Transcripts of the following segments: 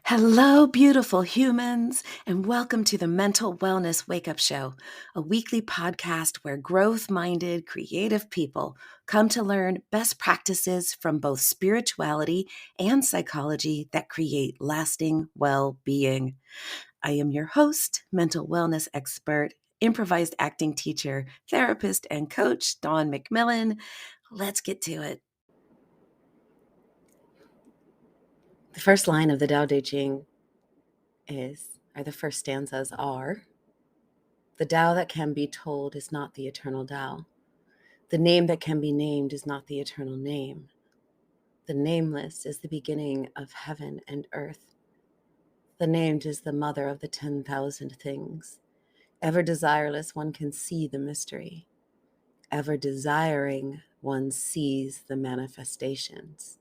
Hello, beautiful humans, and welcome to the Mental Wellness Wake Up Show, a weekly podcast where growth minded, creative people come to learn best practices from both spirituality and psychology that create lasting well being. I am your host, mental wellness expert, improvised acting teacher, therapist, and coach, Dawn McMillan. Let's get to it. The first line of the Tao Te Ching the first stanzas are, the Tao that can be told is not the eternal Tao. The name that can be named is not the eternal name. The nameless is the beginning of heaven and earth. The named is the mother of the 10,000 things. Ever desireless, one can see the mystery. Ever desiring, one sees the manifestations.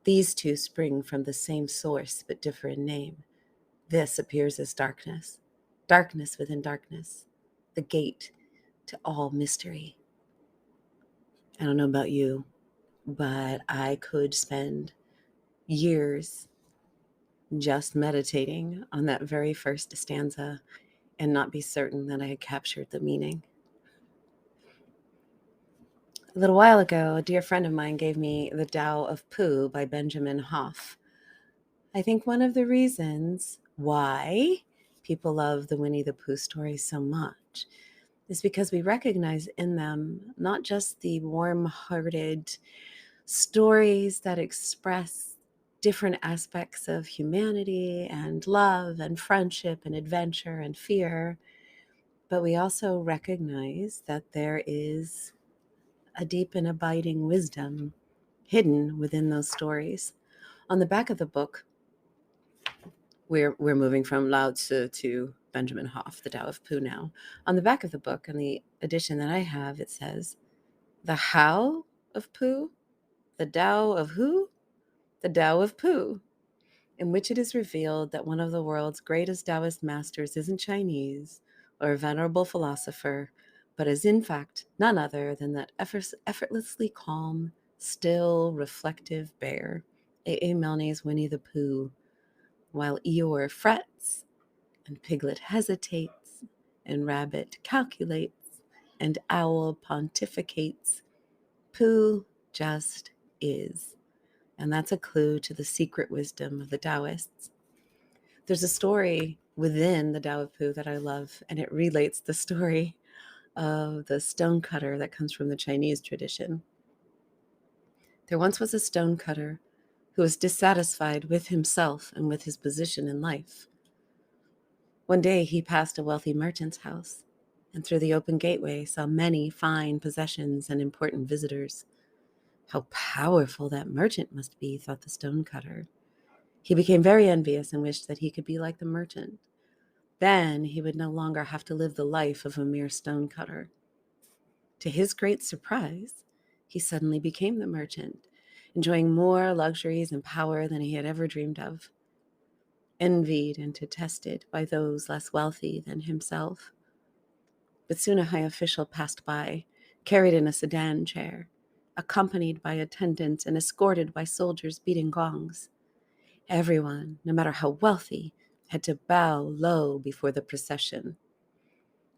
These two spring from the same source but differ in name. This appears as darkness, darkness within darkness, the gate to all mystery. I don't know about you, but I could spend years just meditating on that very first stanza and not be certain that I had captured the meaning. A little while ago, a dear friend of mine gave me The Tao of Pooh by Benjamin Hoff. I think one of the reasons why people love the Winnie the Pooh stories so much is because we recognize in them not just the warm-hearted stories that express different aspects of humanity and love and friendship and adventure and fear, but we also recognize that there is a deep and abiding wisdom hidden within those stories. On the back of the book, we're moving from Lao Tzu to Benjamin Hoff, The Tao of Pooh now. On the back of the book, in the edition that I have, it says, the how of Pooh, the Tao of who? The Tao of Pooh, in which it is revealed that one of the world's greatest Taoist masters isn't Chinese or a venerable philosopher, but is in fact none other than that effortlessly calm, still, reflective bear, A.A. Milne's Winnie the Pooh. While Eeyore frets, and Piglet hesitates, and Rabbit calculates, and Owl pontificates, Pooh just is. And that's a clue to the secret wisdom of the Taoists. There's a story within the Tao of Pooh that I love, and it relates the story of the stonecutter that comes from the Chinese tradition. There once was a stonecutter who was dissatisfied with himself and with his position in life. One day he passed a wealthy merchant's house, and through the open gateway saw many fine possessions and important visitors. How powerful that merchant must be, thought the stonecutter. He became very envious and wished that he could be like the merchant. Then he would no longer have to live the life of a mere stonecutter. To his great surprise, he suddenly became the merchant, enjoying more luxuries and power than he had ever dreamed of. Envied and detested by those less wealthy than himself. But soon a high official passed by, carried in a sedan chair, accompanied by attendants and escorted by soldiers beating gongs. Everyone, no matter how wealthy, had to bow low before the procession.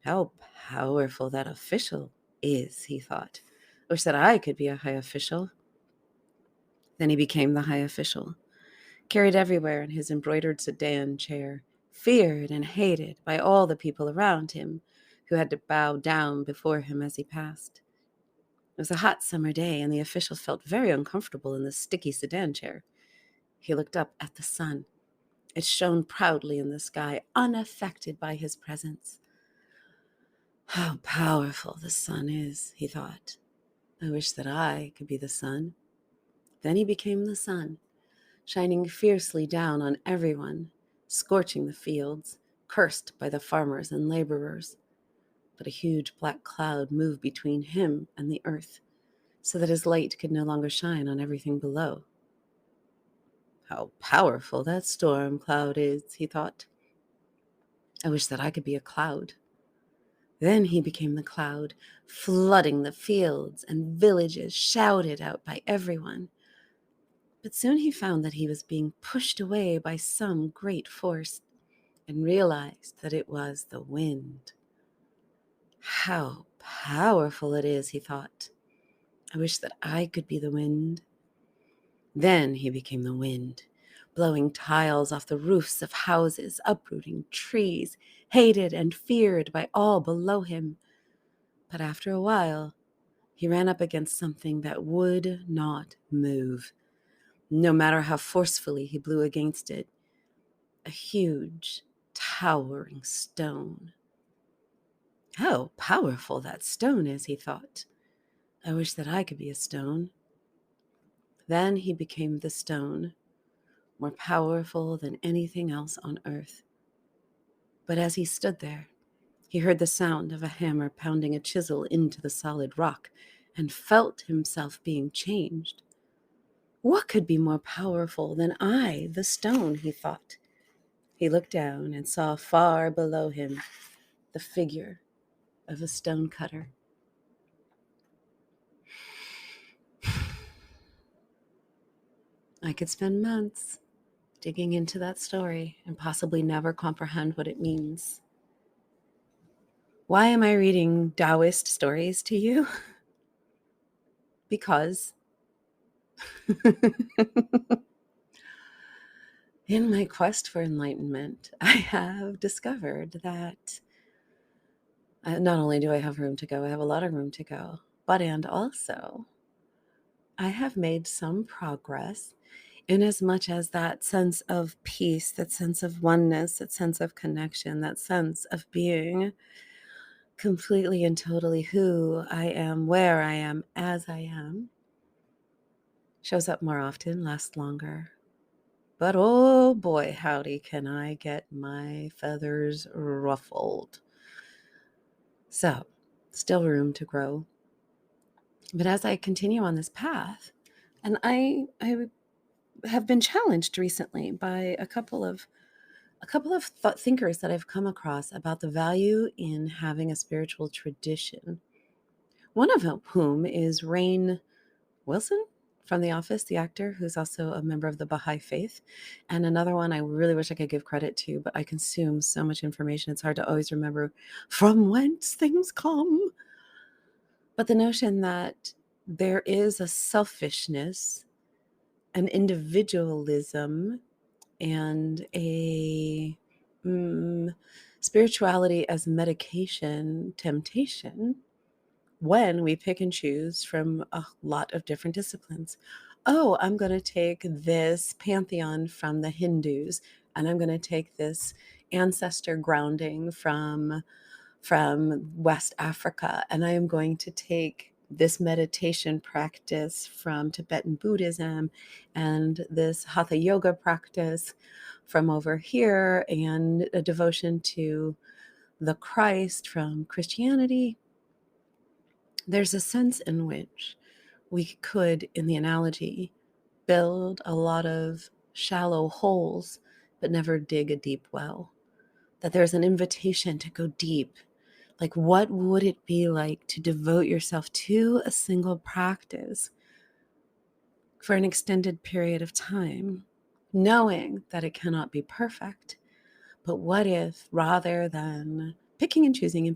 How powerful that official is, he thought. I wish that I could be a high official. Then he became the high official, carried everywhere in his embroidered sedan chair, feared and hated by all the people around him who had to bow down before him as he passed. It was a hot summer day, and the official felt very uncomfortable in the sticky sedan chair. He looked up at the sun. It shone proudly in the sky, unaffected by his presence. How powerful the sun is, he thought. I wish that I could be the sun. Then he became the sun, shining fiercely down on everyone, scorching the fields, cursed by the farmers and laborers. But a huge black cloud moved between him and the earth, so that his light could no longer shine on everything below. How powerful that storm cloud is, he thought. I wish that I could be a cloud. Then he became the cloud, flooding the fields and villages, shouted out by everyone. But soon he found that he was being pushed away by some great force and realized that it was the wind. How powerful it is, he thought. I wish that I could be the wind. Then he became the wind, blowing tiles off the roofs of houses, uprooting trees, hated and feared by all below him. But after a while, he ran up against something that would not move, no matter how forcefully he blew against it. A huge, towering stone. How powerful that stone is, he thought. I wish that I could be a stone. Then he became the stone, more powerful than anything else on earth. But as he stood there, he heard the sound of a hammer pounding a chisel into the solid rock and felt himself being changed. What could be more powerful than I, the stone, he thought. He looked down and saw far below him the figure of a stonecutter. I could spend months digging into that story and possibly never comprehend what it means. Why am I reading Taoist stories to you? Because in my quest for enlightenment, I have discovered that not only do I have room to go, I have a lot of room to go, and also I have made some progress in as much as that sense of peace, that sense of oneness, that sense of connection, that sense of being completely and totally who I am, where I am, as I am, shows up more often, lasts longer. But oh boy, howdy, can I get my feathers ruffled. So, still room to grow. But as I continue on this path, and I have been challenged recently by a couple of thinkers that I've come across about the value in having a spiritual tradition. One of whom is Rainn Wilson from The Office, the actor, who's also a member of the Baha'i faith. And another one I really wish I could give credit to, but I consume so much information, it's hard to always remember from whence things come. But the notion that there is a selfishness, an individualism, and a spirituality as medication temptation when we pick and choose from a lot of different disciplines. Oh, I'm going to take this pantheon from the Hindus, and I'm going to take this ancestor grounding from West Africa, and I am going to take this meditation practice from Tibetan Buddhism and this Hatha yoga practice from over here, and a devotion to the Christ from Christianity. There's a sense in which we could, in the analogy, build a lot of shallow holes, but never dig a deep well. That there's an invitation to go deep. Like, what would it be like to devote yourself to a single practice for an extended period of time, knowing that it cannot be perfect? But what if, rather than picking and choosing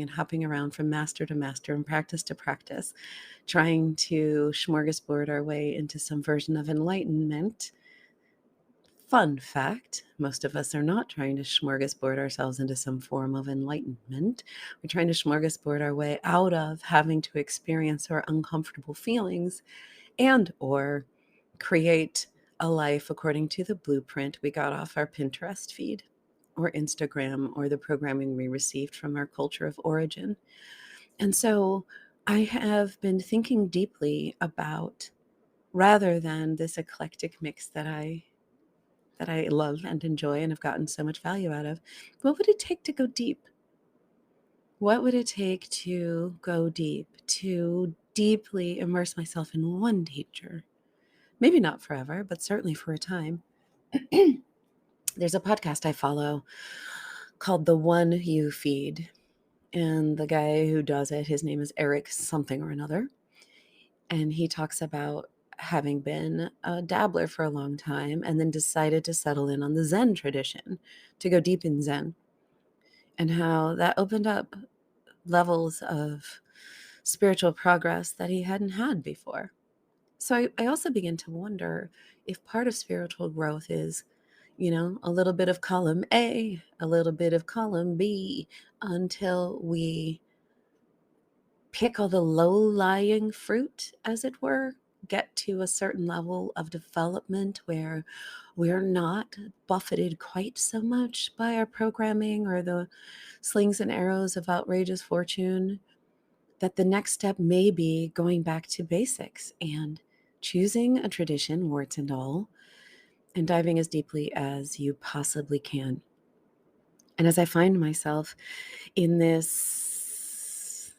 and hopping around from master to master and practice to practice, trying to smorgasbord our way into some version of enlightenment? Fun fact, most of us are not trying to smorgasbord ourselves into some form of enlightenment. We're trying to smorgasbord our way out of having to experience our uncomfortable feelings and or create a life according to the blueprint we got off our Pinterest feed or Instagram or the programming we received from our culture of origin. And so I have been thinking deeply about, rather than this eclectic mix that I love and enjoy and have gotten so much value out of, what would it take to go deep? What would it take to go deep, to deeply immerse myself in one teacher? Maybe not forever, but certainly for a time. There's a podcast I follow called The One You Feed. And the guy who does it, his name is Eric something or another. And he talks about having been a dabbler for a long time and then decided to settle in on the Zen tradition, to go deep in Zen, and how that opened up levels of spiritual progress that he hadn't had before. So I also begin to wonder if part of spiritual growth is, a little bit of column A, a little bit of column B, until we pick all the low-lying fruit, as it were, get to a certain level of development where we're not buffeted quite so much by our programming or the slings and arrows of outrageous fortune, that the next step may be going back to basics and choosing a tradition, warts and all, and diving as deeply as you possibly can. And as I find myself in this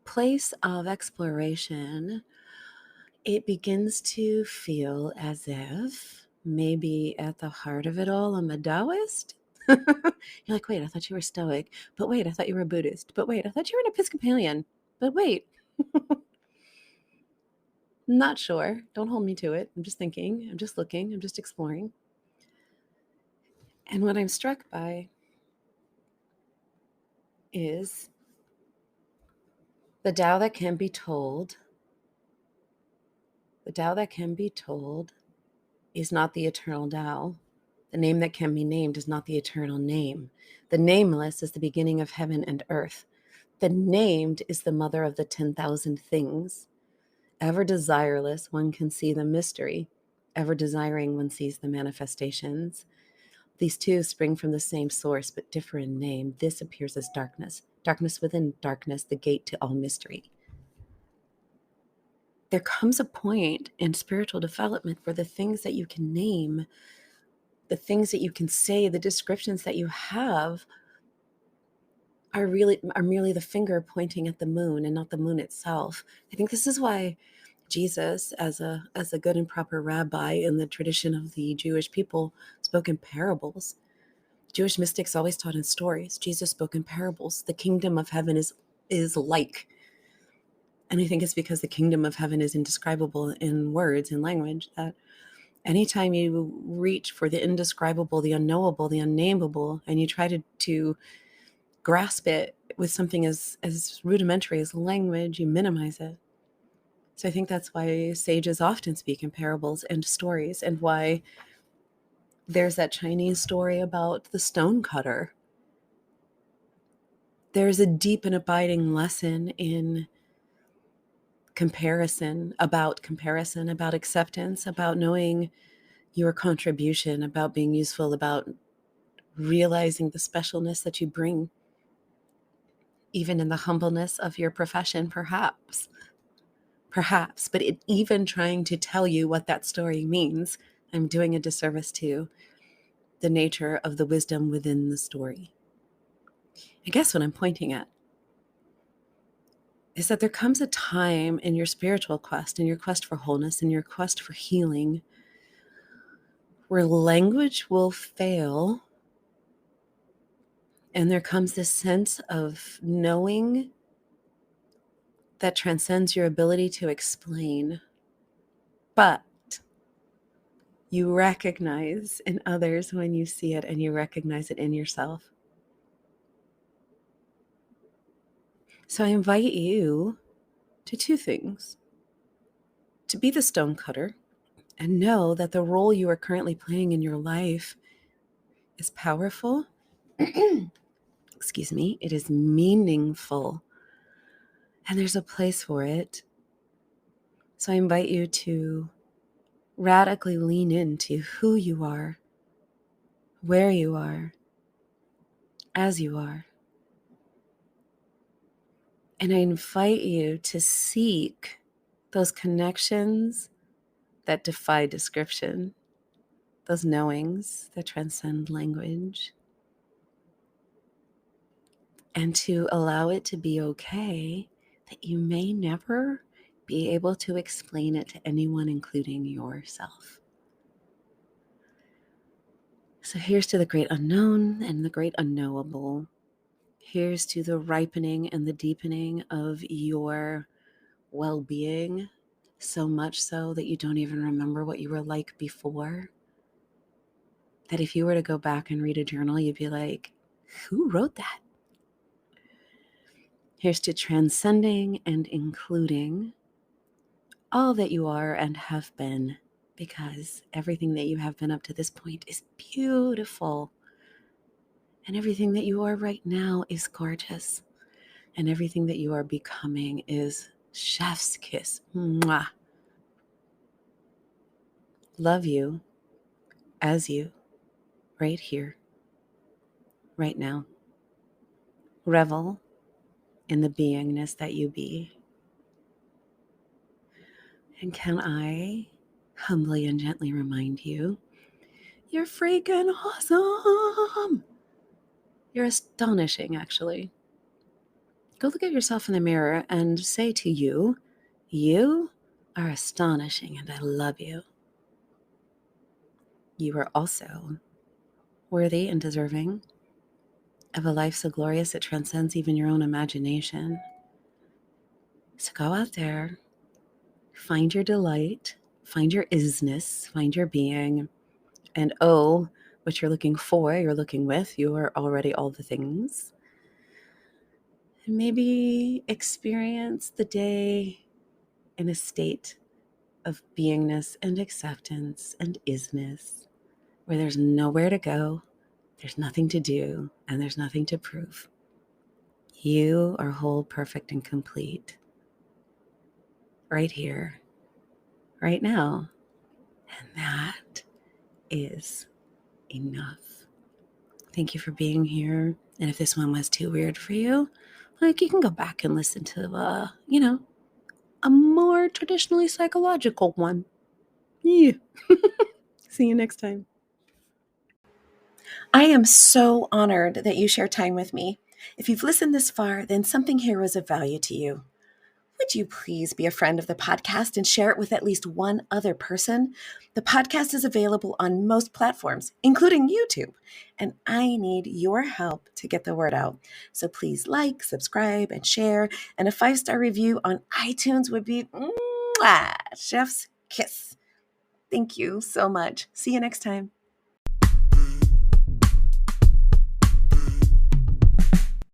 place of exploration, it begins to feel as if maybe at the heart of it all, I'm a Taoist. You're like, wait, I thought you were Stoic. But wait, I thought you were a Buddhist. But wait, I thought you were an Episcopalian. But wait, not sure. Don't hold me to it. I'm just thinking. I'm just looking. I'm just exploring. And what I'm struck by is the Tao that can be told. The Tao that can be told is not the eternal Tao. The name that can be named is not the eternal name. The nameless is the beginning of heaven and earth. The named is the mother of the 10,000 things. Ever desireless, one can see the mystery. Ever desiring, one sees the manifestations. These two spring from the same source, but differ in name. This appears as darkness. Darkness within darkness, the gate to all mystery. There comes a point in spiritual development where the things that you can name, the things that you can say, the descriptions that you have are merely the finger pointing at the moon and not the moon itself. I think this is why Jesus, as a good and proper rabbi in the tradition of the Jewish people, spoke in parables. Jewish mystics always taught in stories. Jesus spoke in parables. The kingdom of heaven is like. And I think it's because the kingdom of heaven is indescribable in words and language that anytime you reach for the indescribable, the unknowable, the unnameable, and you try to grasp it with something as rudimentary as language, you minimize it. So I think that's why sages often speak in parables and stories, and why there's that Chinese story about the stone cutter. There's a deep and abiding lesson in comparison, about acceptance, about knowing your contribution, about being useful, about realizing the specialness that you bring, even in the humbleness of your profession, perhaps, but even trying to tell you what that story means, I'm doing a disservice to the nature of the wisdom within the story. I guess what I'm pointing at is that there comes a time in your spiritual quest, in your quest for wholeness, in your quest for healing, where language will fail, and there comes this sense of knowing that transcends your ability to explain, but you recognize in others when you see it, and you recognize it in yourself. So I invite you to two things: to be the stone cutter and know that the role you are currently playing in your life is powerful. Excuse me, it is meaningful, and there's a place for it. So I invite you to radically lean into who you are, where you are, as you are. And I invite you to seek those connections that defy description, those knowings that transcend language, and to allow it to be okay that you may never be able to explain it to anyone, including yourself. So here's to the great unknown and the great unknowable. Here's to the ripening and the deepening of your well-being, so much so that you don't even remember what you were like before, that if you were to go back and read a journal, you'd be like, who wrote that? Here's to transcending and including all that you are and have been, because everything that you have been up to this point is beautiful. And everything that you are right now is gorgeous. And everything that you are becoming is chef's kiss. Mwah. Love you as you, right here, right now. Revel in the beingness that you be. And can I humbly and gently remind you, you're freaking awesome. You're astonishing, actually. Go look at yourself in the mirror and say to you, you are astonishing and I love you. You are also worthy and deserving of a life so glorious it transcends even your own imagination. So go out there, find your delight, find your isness, find your being, and oh, what you're looking for, you're looking with, you are already all the things. And maybe experience the day in a state of beingness and acceptance and isness, where there's nowhere to go, there's nothing to do, and there's nothing to prove. You are whole, perfect, and complete right here, right now. And that is enough. Thank you for being here. And if this one was too weird for you, like, you can go back and listen to, a more traditionally psychological one. Yeah. See you next time. I am so honored that you share time with me. If you've listened this far, then something here was of value to you. Would you please be a friend of the podcast and share it with at least one other person? The podcast is available on most platforms, including YouTube, and I need your help to get the word out. So please like, subscribe, and share, and a 5-star review on iTunes would be chef's kiss. Thank you so much. See you next time.